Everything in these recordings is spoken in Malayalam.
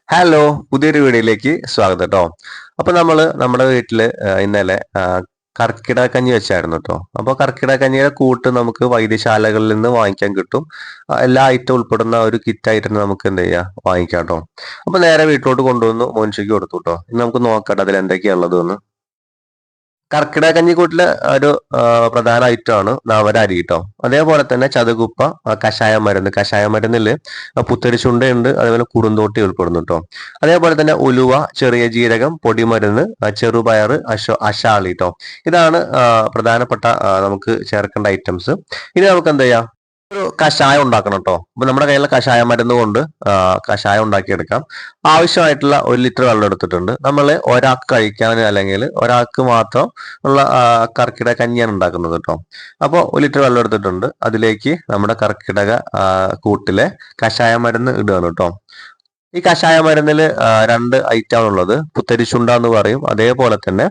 ഹലോ, പുതിയൊരു വീഡിയോയിലേക്ക് സ്വാഗതം കേട്ടോ. അപ്പൊ നമ്മുടെ വീട്ടില് ഇന്നലെ കർക്കിടക കഞ്ഞി വെച്ചായിരുന്നു കേട്ടോ. അപ്പൊ കർക്കിടക കഞ്ഞിയുടെ കൂട്ട് നമുക്ക് വൈദ്യശാലകളിൽ നിന്ന് വാങ്ങിക്കാൻ കിട്ടും. എല്ലാ ഐറ്റം ഉൾപ്പെടുന്ന ഒരു കിറ്റ് ആയിട്ട് തന്നെ നമുക്ക് എന്ത് ചെയ്യാം, വാങ്ങിക്കാം കേട്ടോ. അപ്പൊ നേരെ വീട്ടിലോട്ട് കൊണ്ടുവന്ന് മോൻഷിക്ക് കൊടുത്തു കേട്ടോ. ഇനി നമുക്ക് നോക്കട്ടെ അതിൽ എന്തൊക്കെയാ ഉള്ളത് എന്ന്. കർക്കിടക കഞ്ഞിക്കൂട്ടിലെ ഒരു പ്രധാന ഐറ്റമാണ് നവരരി കേട്ടോ. അതേപോലെ തന്നെ ചതുകുപ്പ, കഷായ മരുന്നില് പുത്തരിച്ചുണ്ടയുണ്ട്, അതേപോലെ കുറുന്തോട്ടി ഉൾപ്പെടുന്നു കേട്ടോ. അതേപോലെ തന്നെ ഉലുവ, ചെറിയ ജീരകം, പൊടിമരുന്ന്, ചെറുപയർ, അശാളി കേട്ടോ. ഇതാണ് പ്രധാനപ്പെട്ട നമുക്ക് ചേർക്കേണ്ട ഐറ്റംസ്. ഇനി നമുക്ക് എന്ത് ചെയ്യാം, ഒരു കഷായം ഉണ്ടാക്കണം കേട്ടോ. അപ്പൊ നമ്മുടെ കയ്യിലുള്ള കഷായ മരുന്ന് കൊണ്ട് കഷായം ഉണ്ടാക്കിയെടുക്കാം. ആവശ്യമായിട്ടുള്ള 1 ലിറ്റർ വെള്ളം എടുത്തിട്ടുണ്ട്. നമ്മൾ ഒരാൾക്ക് കഴിക്കാൻ അല്ലെങ്കിൽ ഒരാൾക്ക് മാത്രം ഉള്ള കർക്കിടക കഞ്ഞിയാണ് ഉണ്ടാക്കുന്നത് കേട്ടോ. അപ്പോൾ 1 ലിറ്റർ വെള്ളം എടുത്തിട്ടുണ്ട്. അതിലേക്ക് നമ്മുടെ കർക്കിടക കൂട്ടിലെ കഷായ മരുന്ന് ഇടുകയാണ് കേട്ടോ. ഈ കഷായ മരുന്നിൽ 2 ഐറ്റമാണ് ഉള്ളത്. പുത്തരിച്ചുണ്ട എന്ന് പറയും, അതേപോലെ തന്നെ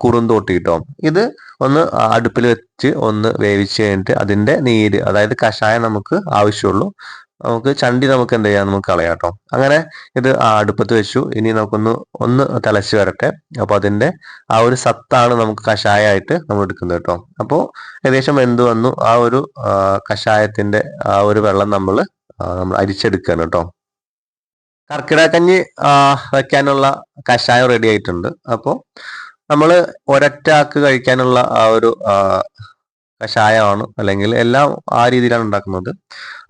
കുറുന്തോട്ടി കേട്ടോ. ഇത് ഒന്ന് അടുപ്പിൽ വെച്ച് ഒന്ന് വേവിച്ച് കഴിഞ്ഞിട്ട് അതിന്റെ നീര്, അതായത് കഷായം നമുക്ക് ആവശ്യമുള്ളൂ. നമുക്ക് ചണ്ടി നമുക്ക് എന്ത് ചെയ്യാം, നമുക്ക് കളയാം കേട്ടോ. അങ്ങനെ ഇത് അടുപ്പത്ത് വെച്ചു. ഇനി ഒന്ന് തിളച്ച് വരട്ടെ. അപ്പൊ അതിന്റെ ആ ഒരു സത്താണ് നമുക്ക് കഷായമായിട്ട് നമ്മൾ എടുക്കുന്നത് കേട്ടോ. അപ്പോൾ ഏകദേശം വെന്ത് വന്നു. ആ ഒരു കഷായത്തിന്റെ ആ ഒരു വെള്ളം നമ്മൾ അരിച്ചെടുക്കുകയാണ് കേട്ടോ. കർക്കിടക കഞ്ഞി വെക്കാനുള്ള കഷായം റെഡി ആയിട്ടുണ്ട്. അപ്പോൾ നമ്മൾ ഒരൊറ്റ ആൾക്ക് കഴിക്കാനുള്ള ആ ഒരു കഷായമാണ്, അല്ലെങ്കിൽ എല്ലാം ആ രീതിയിലാണ് ഉണ്ടാക്കുന്നത്.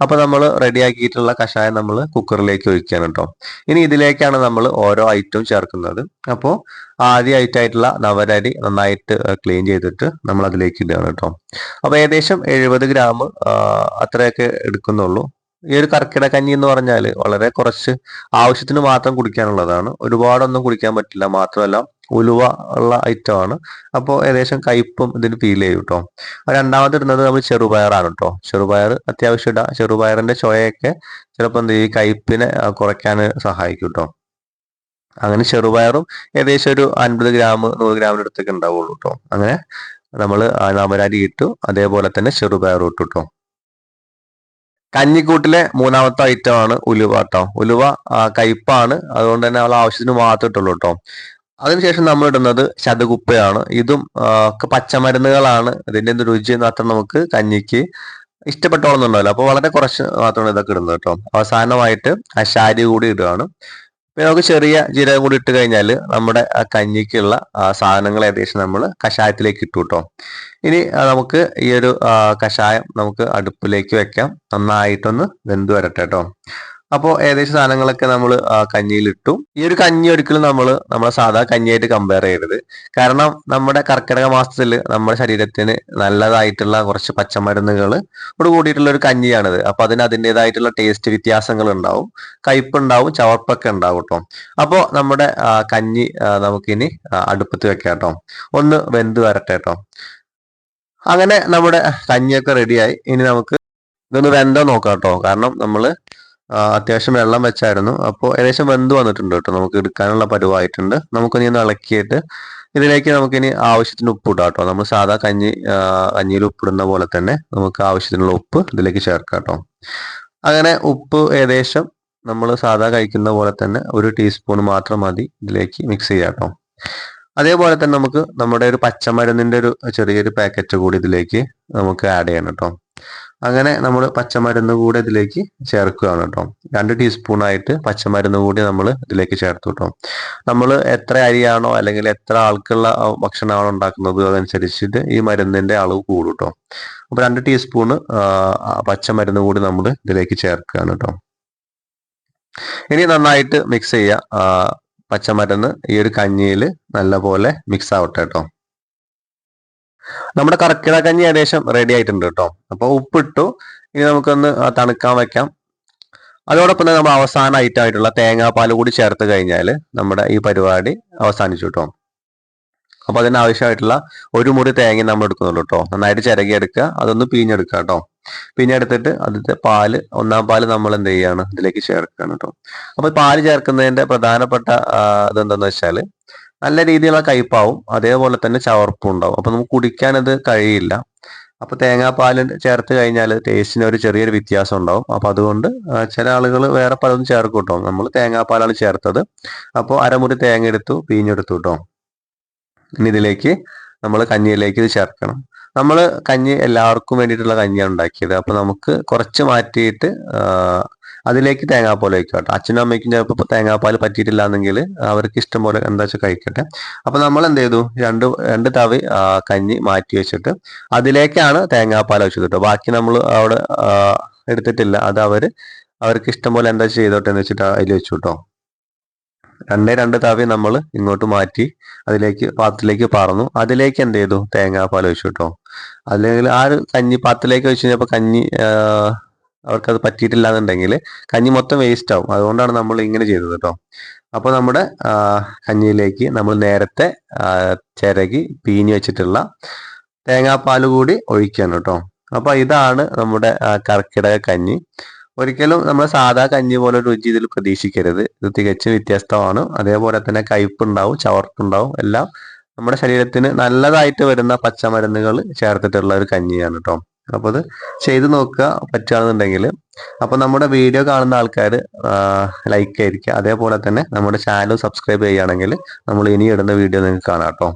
അപ്പൊ നമ്മൾ റെഡിയാക്കിയിട്ടുള്ള കഷായം നമ്മൾ കുക്കറിലേക്ക് ഒഴിക്കുകയാണ് കേട്ടോ. ഇനി ഇതിലേക്കാണ് നമ്മൾ ഓരോ ഐറ്റവും ചേർക്കുന്നത്. അപ്പോൾ ആദ്യ ഐറ്റമായിട്ടുള്ള നവരരി നന്നായിട്ട് ക്ലീൻ ചെയ്തിട്ട് നമ്മൾ അതിലേക്ക് ഇടുകയാണ് കേട്ടോ. അപ്പൊ ഏകദേശം 70 ഗ്രാം അത്രയൊക്കെ എടുക്കുന്നുള്ളൂ. ഈ ഒരു കർക്കിടക കഞ്ഞി എന്ന് പറഞ്ഞാൽ വളരെ കുറച്ച് ആവശ്യത്തിന് മാത്രം കുടിക്കാനുള്ളതാണ്. ഒരുപാടൊന്നും കുടിക്കാൻ പറ്റില്ല. മാത്രമല്ല ഉലുവ ഉള്ള ഐറ്റമാണ്. അപ്പോൾ ഏകദേശം കയ്പും ഇതിന് ഫീൽ ചെയ്യും കേട്ടോ. രണ്ടാമത് ഇടുന്നത് നമ്മൾ ചെറുപയറാണ് കേട്ടോ. ചെറുപയർ അത്യാവശ്യം ഇടാം. ചെറുപയറിന്റെ ചൊയയൊക്കെ ചിലപ്പോൾ എന്ത് ഈ കയ്പിനെ കുറയ്ക്കാൻ സഹായിക്കും കേട്ടോ. അങ്ങനെ ചെറുപയറും ഏകദേശം ഒരു 50 ഗ്രാം 100 ഗ്രാമിന്റെ അടുത്തൊക്കെ ഉണ്ടാവുള്ളൂ കേട്ടോ. അങ്ങനെ നമ്മൾ നവരരി ഇട്ടു, അതേപോലെ തന്നെ ചെറുപയറും ഇട്ടു കേട്ടോ. കഞ്ഞിക്കൂട്ടിലെ മൂന്നാമത്തെ ഐറ്റമാണ് ഉലുവ കേട്ടോ. ഉലുവ കയ്പാണ്, അതുകൊണ്ട് തന്നെ അവൾ ആവശ്യത്തിന് മാത്രം ഇട്ടുള്ളൂ കേട്ടോ. അതിനുശേഷം നമ്മൾ ഇടുന്നത് ശതകുപ്പയാണ്. ഇതും ഒക്കെ പച്ചമരുന്നുകളാണ്. ഇതിന്റെ രുചി മാത്രം നമുക്ക് കഞ്ഞിക്ക് ഇഷ്ടപ്പെട്ടോളന്നുണ്ടാവില്ല. അപ്പൊ വളരെ കുറച്ച് മാത്രമാണ് ഇതൊക്കെ ഇടുന്നത് കേട്ടോ. അവസാനമായിട്ട് അശാരി കൂടി ഇടുകയാണ്. പിന്നെ നമുക്ക് ചെറിയ ജീരകം കൂടി ഇട്ട് കഴിഞ്ഞാൽ നമ്മുടെ ആ കഞ്ഞിക്കുള്ള സാധനങ്ങൾ ഏകദേശം നമ്മൾ കഷായത്തിലേക്ക് ഇട്ടു കേട്ടോ. ഇനി നമുക്ക് ഈ ഒരു കഷായം നമുക്ക് അടുപ്പിലേക്ക് വെക്കാം. നന്നായിട്ടൊന്ന് വെന്ത് വരട്ടെ കേട്ടോ. അപ്പോൾ ഏകദേശം സാധനങ്ങളൊക്കെ നമ്മൾ കഞ്ഞിയിലിട്ടു. ഈ ഒരു കഞ്ഞി ഒരിക്കലും നമ്മളെ സാധാ കഞ്ഞിയായിട്ട് കമ്പയർ ചെയ്യരുത്. കാരണം നമ്മുടെ കർക്കിടക മാസത്തിൽ നമ്മുടെ ശരീരത്തിന് നല്ലതായിട്ടുള്ള കുറച്ച് പച്ചമരുന്നുകൾ കൂടിയിട്ടുള്ള ഒരു കഞ്ഞിയാണിത്. അപ്പൊ അതിന് അതിൻ്റെതായിട്ടുള്ള ടേസ്റ്റ് വ്യത്യാസങ്ങൾ ഉണ്ടാവും, കയ്പുണ്ടാവും, ചവർപ്പൊക്കെ ഉണ്ടാവും കേട്ടോ. അപ്പോൾ നമ്മുടെ കഞ്ഞി നമുക്കിനി അടുപ്പത്ത് വെക്കാം കേട്ടോ. ഒന്ന് വെന്ത് വരട്ടെ കേട്ടോ. അങ്ങനെ നമ്മുടെ കഞ്ഞിയൊക്കെ റെഡിയായി. ഇനി നമുക്ക് ഇതൊന്ന് വെന്തോ നോക്കാം കേട്ടോ. കാരണം നമ്മൾ അത്യാവശ്യം വെള്ളം വെച്ചായിരുന്നു. അപ്പോൾ ഏകദേശം വെന്ത് വന്നിട്ടുണ്ട് കേട്ടോ. നമുക്ക് എടുക്കാനുള്ള പരുവായിട്ടുണ്ട്. നമുക്കിനി ഒന്ന് ഇളക്കിയിട്ട് ഇതിലേക്ക് നമുക്കിനി ആവശ്യത്തിന് ഉപ്പ് ഇടാം കേട്ടോ. നമ്മൾ സാധാ കഞ്ഞിയിൽ ഉപ്പിടുന്ന പോലെ തന്നെ നമുക്ക് ആവശ്യത്തിനുള്ള ഉപ്പ് ഇതിലേക്ക് ചേർക്കാം കേട്ടോ. അങ്ങനെ ഉപ്പ് ഏകദേശം നമ്മൾ സാധാ കഴിക്കുന്ന പോലെ തന്നെ 1 ടീസ്പൂൺ മാത്രം മതി ഇതിലേക്ക് മിക്സ് ചെയ്യാം കേട്ടോ. അതേപോലെ തന്നെ നമുക്ക് നമ്മുടെ ഒരു പച്ചമരുന്നിന്റെ ഒരു ചെറിയൊരു പാക്കറ്റ് കൂടി ഇതിലേക്ക് നമുക്ക് ആഡ് ചെയ്യണം കേട്ടോ. അങ്ങനെ നമ്മൾ പച്ചമരുന്ന് കൂടെ ഇതിലേക്ക് ചേർക്കുകയാണ് കേട്ടോ. 2 ടീസ്പൂണായിട്ട് പച്ചമരുന്ന് കൂടി നമ്മൾ ഇതിലേക്ക് ചേർത്തു കേട്ടോ. നമ്മൾ എത്ര അരിയാണോ അല്ലെങ്കിൽ എത്ര ആൾക്കുള്ള ഭക്ഷണമാണോ ഉണ്ടാക്കുന്നത് അതനുസരിച്ചിട്ട് ഈ മരുന്നിന്റെ അളവ് കൂടും കേട്ടോ. അപ്പൊ 2 ടീസ്പൂണ് പച്ചമരുന്ന് കൂടി നമ്മൾ ഇതിലേക്ക് ചേർക്കുകയാണ് കേട്ടോ. ഇനി നന്നായിട്ട് മിക്സ് ചെയ്യുക. പച്ചമരുന്ന് ഈ ഒരു കഞ്ഞിയിൽ നല്ലപോലെ മിക്സ് ആവട്ടെ കേട്ടോ. നമ്മുടെ കർക്കിടക കഞ്ഞി ഏകദേശം റെഡി ആയിട്ടുണ്ട് കേട്ടോ. അപ്പൊ ഉപ്പിട്ടു. ഇനി നമുക്കൊന്ന് തണുക്കാൻ വെക്കാം. അതോടൊപ്പം തന്നെ നമ്മൾ അവസാന ഐറ്റം ആയിട്ടുള്ള തേങ്ങാപ്പാൽ കൂടി ചേർത്ത് കഴിഞ്ഞാൽ നമ്മുടെ ഈ പരിപാടി അവസാനിച്ചു കേട്ടോ. അപ്പൊ അതിന് ആവശ്യമായിട്ടുള്ള 1 മുറി തേങ്ങ നമ്മൾ എടുക്കുന്നുള്ളൂ കേട്ടോ. നന്നായിട്ട് ചിരകി എടുക്കുക, അതൊന്ന് പിഴിഞ്ഞെടുക്കുക കേട്ടോ. പിഴിഞ്ഞെടുത്തിട്ട് അതിന്റെ ഒന്നാം പാല് നമ്മൾ എന്ത് ചെയ്യാണ്, ഇതിലേക്ക് ചേർക്കുകയാണ് കേട്ടോ. അപ്പൊ പാല് ചേർക്കുന്നതിന്റെ പ്രധാനപ്പെട്ട ഇതെന്താന്ന് വെച്ചാല് നല്ല രീതിയിലുള്ള കയ്പാവും, അതേപോലെ തന്നെ ചവർപ്പും ഉണ്ടാവും. അപ്പൊ നമുക്ക് കുടിക്കാൻ അത് കഴിയില്ല. അപ്പോൾ തേങ്ങാപ്പാൽ ചേർത്ത് കഴിഞ്ഞാൽ ടേസ്റ്റിന് ഒരു ചെറിയൊരു വ്യത്യാസം ഉണ്ടാവും. അപ്പോൾ അതുകൊണ്ട് ചില ആളുകൾ വേറെ പലതും ചേർക്കും കേട്ടോ. നമ്മൾ തേങ്ങാപ്പാലാണ് ചേർത്തത്. അപ്പോൾ അരമുറി തേങ്ങ എടുത്തു, പിഴിഞ്ഞെടുത്തു കേട്ടോ. ഇനി ഇതിലേക്ക് നമ്മൾ കഞ്ഞിയിലേക്ക് ഇത് ചേർക്കണം. നമ്മൾ കഞ്ഞി എല്ലാവർക്കും വേണ്ടിയിട്ടുള്ള കഞ്ഞിയാണ് ഉണ്ടാക്കിയത്. അപ്പോൾ നമുക്ക് കുറച്ച് മാറ്റിയിട്ട് അതിലേക്ക് തേങ്ങാപ്പാൽ ഒഴിക്കാം കേട്ടോ. അച്ഛനും അമ്മയ്ക്കും ചിലപ്പോൾ തേങ്ങാപ്പാൽ പറ്റിയിട്ടില്ല എന്നെങ്കിൽ അവർക്ക് ഇഷ്ടം പോലെ എന്താ വെച്ചാൽ കഴിക്കട്ടെ. അപ്പോൾ നമ്മൾ എന്ത് ചെയ്തു, രണ്ട് തവി കഞ്ഞി മാറ്റി വെച്ചിട്ട് അതിലേക്കാണ് തേങ്ങാപ്പാൽ ഒഴിച്ചത് കേട്ടോ. ബാക്കി നമ്മൾ അവിടെ എടുത്തിട്ടില്ല. അത് അവർക്ക് ഇഷ്ടം പോലെ എന്താ ചെയ്തോട്ടെ എന്ന് വെച്ചിട്ട് അതിൽ വെച്ചു കേട്ടോ. രണ്ട് തവി നമ്മൾ ഇങ്ങോട്ട് മാറ്റി അതിലേക്ക് പാത്രത്തിലേക്ക് പറന്നു. അതിലേക്ക് എന്ത് ചെയ്തു, തേങ്ങാപ്പാൽ ഒഴിച്ചു കേട്ടോ. അല്ലെങ്കിൽ ആ ഒരു കഞ്ഞി പാത്രത്തിലേക്ക് ഒഴിച്ചു കഴിഞ്ഞപ്പോൾ കഞ്ഞി അവർക്കത് പറ്റിയിട്ടില്ല എന്നുണ്ടെങ്കിൽ കഞ്ഞി മൊത്തം വേസ്റ്റ് ആവും. അതുകൊണ്ടാണ് നമ്മൾ ഇങ്ങനെ ചെയ്തത് കേട്ടോ. അപ്പോൾ നമ്മുടെ കഞ്ഞിയിലേക്ക് നമ്മൾ നേരത്തെ ചിരകി പിഴിഞ്ഞ് വെച്ചിട്ടുള്ള തേങ്ങാപ്പാൽ കൂടി ഒഴിക്കുകയാണ് കേട്ടോ. അപ്പോൾ ഇതാണ് നമ്മുടെ കർക്കിടക കഞ്ഞി. ഒരിക്കലും നമ്മൾ സാധാ കഞ്ഞി പോലെ രുചി ഇതിൽ പ്രതീക്ഷിക്കരുത്. ഇത് തികച്ചും വ്യത്യസ്തമാണ്. അതേപോലെ തന്നെ കയ്പുണ്ടാവും, ചവർപ്പുണ്ടാവും. എല്ലാം നമ്മുടെ ശരീരത്തിന് നല്ലതായിട്ട് വരുന്ന പച്ചമരുന്നുകൾ ചേർത്തിട്ടുള്ള ഒരു കഞ്ഞിയാണ് കേട്ടോ. അപ്പോൾ അത് ചെയ്ത് നോക്കുക പറ്റുകയാണെന്നുണ്ടെങ്കിൽ. അപ്പോൾ നമ്മുടെ വീഡിയോ കാണുന്ന ആൾക്കാർ ലൈക്ക് ആയിരിക്കുക. അതേപോലെ തന്നെ നമ്മുടെ ചാനൽ സബ്സ്ക്രൈബ് ചെയ്യുകയാണെങ്കിൽ നമ്മൾ ഇനി ഇടുന്ന വീഡിയോ നിങ്ങൾക്ക് കാണാം കേട്ടോ.